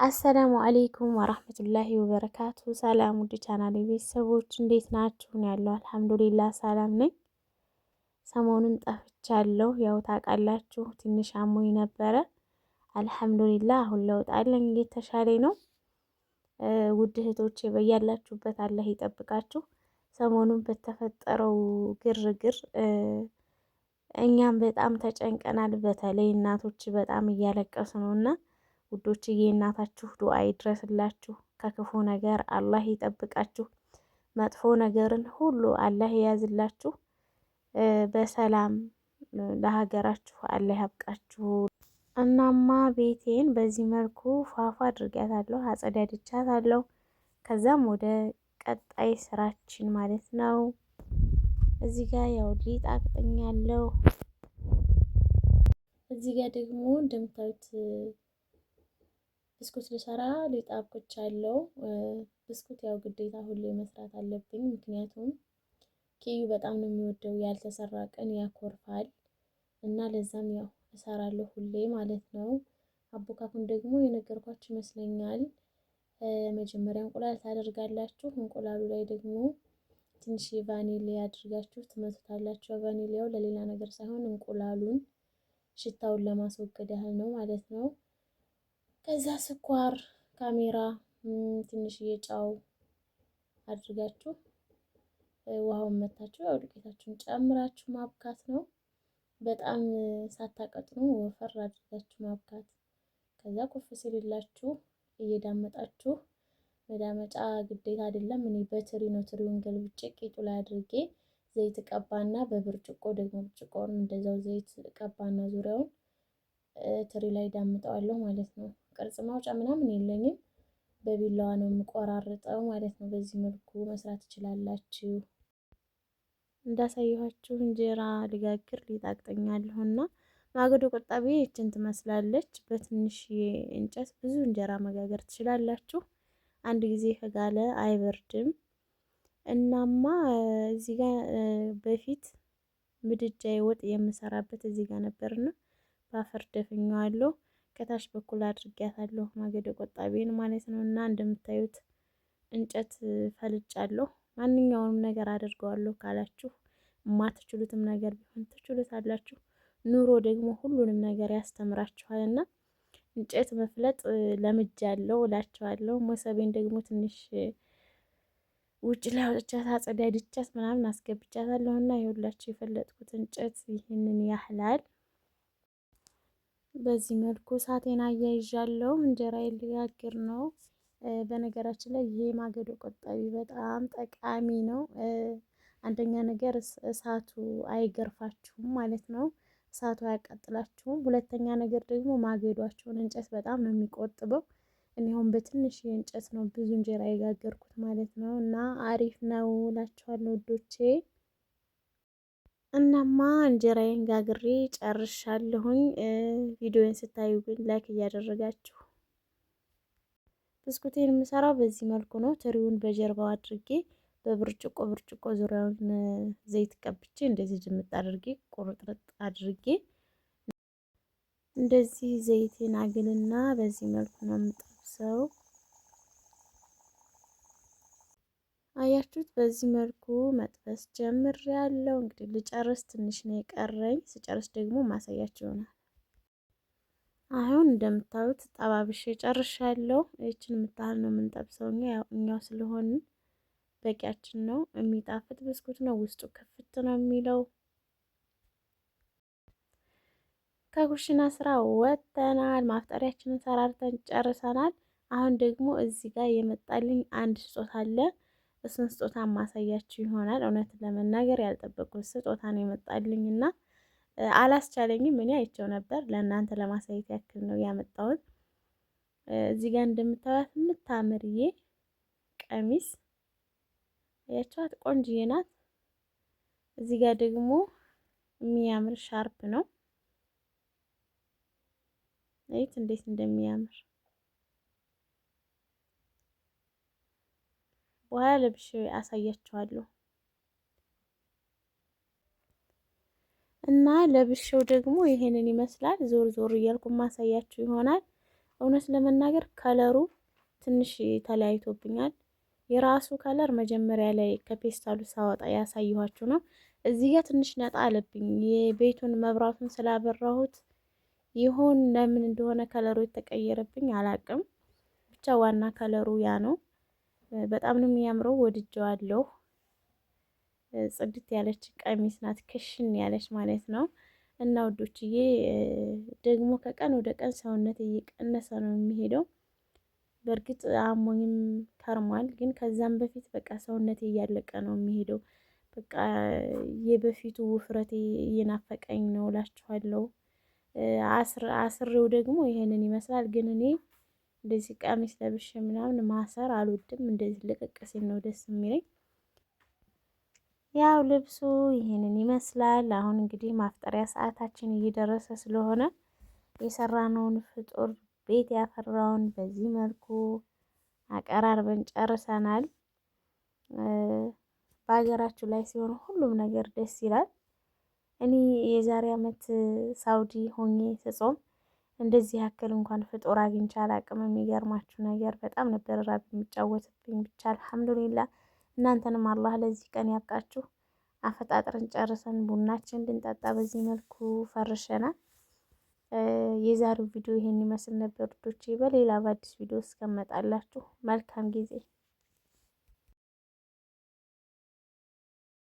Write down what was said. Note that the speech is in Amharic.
አሰላሙ አሌይኩም ወራህመቱላሂ ወበረካቱ። ሰላም ውድ ቻናሌ ቤተሰቦች እንዴት ናችሁ? ያለው አልሐምዱሊላህ ሰላም ነኝ። ሰሞኑን ጠፍቻለሁ። ያው ታውቃላችሁ ትንሽ አሞኝ ነበረ። አልሐምዱሊላህ አሁን ለውጥ አለኝ፣ እየተሻለኝ ነው። ውድ እህቶቼ በያላችሁበት አላህ ይጠብቃችሁ። ሰሞኑን በተፈጠረው ግርግር እኛም በጣም ተጨንቀናል። በተለይ እናቶች በጣም እያለቀሱ ነውና ውዶችዬ እናታችሁ ዱዓ ይድረስላችሁ። ከክፉ ነገር አላህ ይጠብቃችሁ። መጥፎ ነገርን ሁሉ አላህ የያዝላችሁ። በሰላም ለሀገራችሁ አላህ ያብቃችሁ። እናማ ቤቴን በዚህ መልኩ ፏፏ አድርጊያታለሁ፣ አጸዳድቻታለሁ። ከዛም ወደ ቀጣይ ስራችን ማለት ነው። እዚህ ጋር ያው ሊጥ አቅጥኛለሁ። እዚህ ጋር ደግሞ እንደምታዩት ብስኩት ልሰራ ሊጥ አብኩቻለሁ። ብስኩት ያው ግዴታ ሁሌ መስራት አለብኝ፣ ምክንያቱም ኪዩ በጣም ነው የሚወደው። ያልተሰራ ቀን ያኮርፋል እና ለዛም ያው እሰራለሁ ሁሌ ማለት ነው። አቦካኩን ደግሞ የነገርኳችሁ ይመስለኛል። መጀመሪያ እንቁላል ታደርጋላችሁ። እንቁላሉ ላይ ደግሞ ትንሽ ቫኒሊያ አድርጋችሁ ትመቱታላችሁ። ቫኒሊያው ለሌላ ነገር ሳይሆን እንቁላሉን ሽታውን ለማስወገድ ያህል ነው ማለት ነው። ከዛ ስኳር፣ ካሜራ፣ ትንሽዬ ጨው አድርጋችሁ ውሃውን መታችሁ ያው ዱቄታችሁን ጨምራችሁ ማብካት ነው። በጣም ሳታቀጥኑ ወፈር አድርጋችሁ ማብካት። ከዛ ኮፍ ሲልላችሁ እየዳመጣችሁ፣ መዳመጫ ግዴታ አይደለም። እኔ በትሪ ነው ትሪውን ገልብጬ ቂጡ ላይ አድርጌ ዘይት ቀባና በብርጭቆ ደግሞ ብርጭቆውን እንደዛው ዘይት ቀባና ዙሪያውን ትሪ ላይ ዳምጠዋለሁ ማለት ነው። ቅርጽ ማውጫ ምናምን የለኝም፣ በቢላዋ ነው የምቆራርጠው ማለት ነው። በዚህ መልኩ መስራት ትችላላችሁ። እንዳሳየኋችሁ እንጀራ ልጋግር ሊጥ አቅጥኛለሁና ማገዶ ቆጣቢ ይችን ትመስላለች። በትንሽ እንጨት ብዙ እንጀራ መጋገር ትችላላችሁ። አንድ ጊዜ ከጋለ አይበርድም። እናማ እዚህ ጋር በፊት ምድጃ ወጥ የምሰራበት እዚህ ጋር ነበርና በአፈር ደፍኜዋለሁ። ከታች በኩል አድርጊያታለሁ ማገዶ ቆጣቢን ማለት ነው። እና እንደምታዩት እንጨት ፈልጫለሁ። ማንኛውንም ነገር አድርገዋለሁ ካላችሁ የማትችሉትም ነገር ቢሆን ትችሉታላችሁ። ኑሮ ደግሞ ሁሉንም ነገር ያስተምራችኋል እና እንጨት መፍለጥ ለምጃለሁ እላችኋለሁ። ሞሰቤን ደግሞ ትንሽ ውጭ ላይ አውጥቻት አጸዳድቻት ምናምን አስገብቻታለሁ እና ይኸውላችሁ የፈለጥኩት እንጨት ይህንን ያህላል። በዚህ መልኩ እሳቴን አያይዣለሁ። እንጀራዬን ልጋግር ነው። በነገራችን ላይ ይሄ ማገዶ ቆጣቢ በጣም ጠቃሚ ነው። አንደኛ ነገር እሳቱ አይገርፋችሁም ማለት ነው። እሳቱ አያቃጥላችሁም። ሁለተኛ ነገር ደግሞ ማገዷቸውን እንጨት በጣም ነው የሚቆጥበው። እኔ አሁን በትንሽ እንጨት ነው ብዙ እንጀራ የጋገርኩት ማለት ነው። እና አሪፍ ነው እላችኋለሁ ውዶቼ። እናማ እንጀራዬን ጋግሬ ጨርሻለሁኝ። ቪዲዮን ስታዩ ግን ላይክ እያደረጋችሁ። ብስኩቴን የምሰራው በዚህ መልኩ ነው። ትሪውን በጀርባው አድርጌ በብርጭቆ ዙሪያውን ዘይት ቀብቼ እንደዚህ ጅምጥ አድርጌ ቁርጥርጥ አድርጌ እንደዚህ ዘይቴን አግልና በዚህ መልኩ ነው የምጠብሰው። አያችሁት? በዚህ መልኩ መጥበስ ጀምሬያለሁ። እንግዲህ ልጨርስ ትንሽ ነው የቀረኝ። ስጨርስ ደግሞ ማሳያችሁ ይሆናል። አሁን እንደምታዩት ጠባብሼ ጨርሻለሁ። ይችን የምታህል ነው የምንጠብሰው እኛው ስለሆንን በቂያችን ነው። የሚጣፍጥ ብስኩት ነው። ውስጡ ክፍት ነው የሚለው። ከኩሽና ስራ ወጥተናል። ማፍጠሪያችንን ሰራርተን ጨርሰናል። አሁን ደግሞ እዚህ ጋር የመጣልኝ አንድ ስጦታ አለ። እሱን ስጦታ ማሳያችሁ ይሆናል። እውነት ለመናገር ያልጠበቁት ስጦታ ነው የመጣልኝ እና አላስቻለኝም። እኔ አይቼው ነበር፣ ለእናንተ ለማሳየት ያክል ነው ያመጣሁት። እዚህ ጋር እንደምታዩት የምታምርዬ ቀሚስ ያቻት ቆንጅዬ ናት። እዚህ ጋር ደግሞ የሚያምር ሻርፕ ነው። አይት እንዴት እንደሚያምር በኋላ ለብሼ አሳያችኋለሁ። እና ለብሼው ደግሞ ይሄንን ይመስላል። ዞር ዞር እያልኩ ማሳያችሁ ይሆናል። እውነት ለመናገር ከለሩ ትንሽ ተለያይቶብኛል። የራሱ ከለር መጀመሪያ ላይ ከፔስታሉ ሳወጣ ያሳየኋችሁ ነው። እዚህ ጋር ትንሽ ነጣ አለብኝ። የቤቱን መብራቱን ስላበራሁት ይሁን ለምን እንደሆነ ከለሩ የተቀየረብኝ አላቅም። ብቻ ዋና ከለሩ ያ ነው። በጣም ነው የሚያምረው፣ ወድጀዋለሁ። ጽድት ያለች ቀሚስ ናት፣ ክሽን ያለች ማለት ነው። እና ውዶችዬ ደግሞ ከቀን ወደ ቀን ሰውነት እየቀነሰ ነው የሚሄደው። በእርግጥ አሞኝም ከርሟል፣ ግን ከዛም በፊት በቃ ሰውነቴ እያለቀ ነው የሚሄደው። በቃ የበፊቱ ውፍረቴ እየናፈቀኝ ነው እላችኋለሁ። አስሬው ደግሞ ይሄንን ይመስላል። ግን እኔ እንደዚህ ቀሚስ ለብሼ ምናምን ማሰር አልወድም። እንደዚህ ልቅቅ ሲል ነው ደስ የሚለኝ። ያው ልብሱ ይሄንን ይመስላል። አሁን እንግዲህ ማፍጠሪያ ሰዓታችን እየደረሰ ስለሆነ የሰራነውን ፍጡር ቤት ያፈራውን በዚህ መልኩ አቀራርበን ጨርሰናል። በሀገራችሁ ላይ ሲሆን ሁሉም ነገር ደስ ይላል። እኔ የዛሬ ዓመት ሳውዲ ሆኜ ስጾም እንደዚህ ያክል እንኳን ፍጡር አግኝቼ አላቅም። የሚገርማችሁ ነገር በጣም ነበር ራብ የሚጫወትብኝ። ብቻ አልሐምዱሊላ እናንተንም አላህ ለዚህ ቀን ያብቃችሁ። አፈጣጥረን ጨርሰን ቡናችን ልንጠጣ በዚህ መልኩ ፈርሸናል። የዛሬው ቪዲዮ ይሄን ይመስል ነበር ውዶቼ። በሌላ በአዲስ ቪዲዮ እስከመጣላችሁ መልካም ጊዜ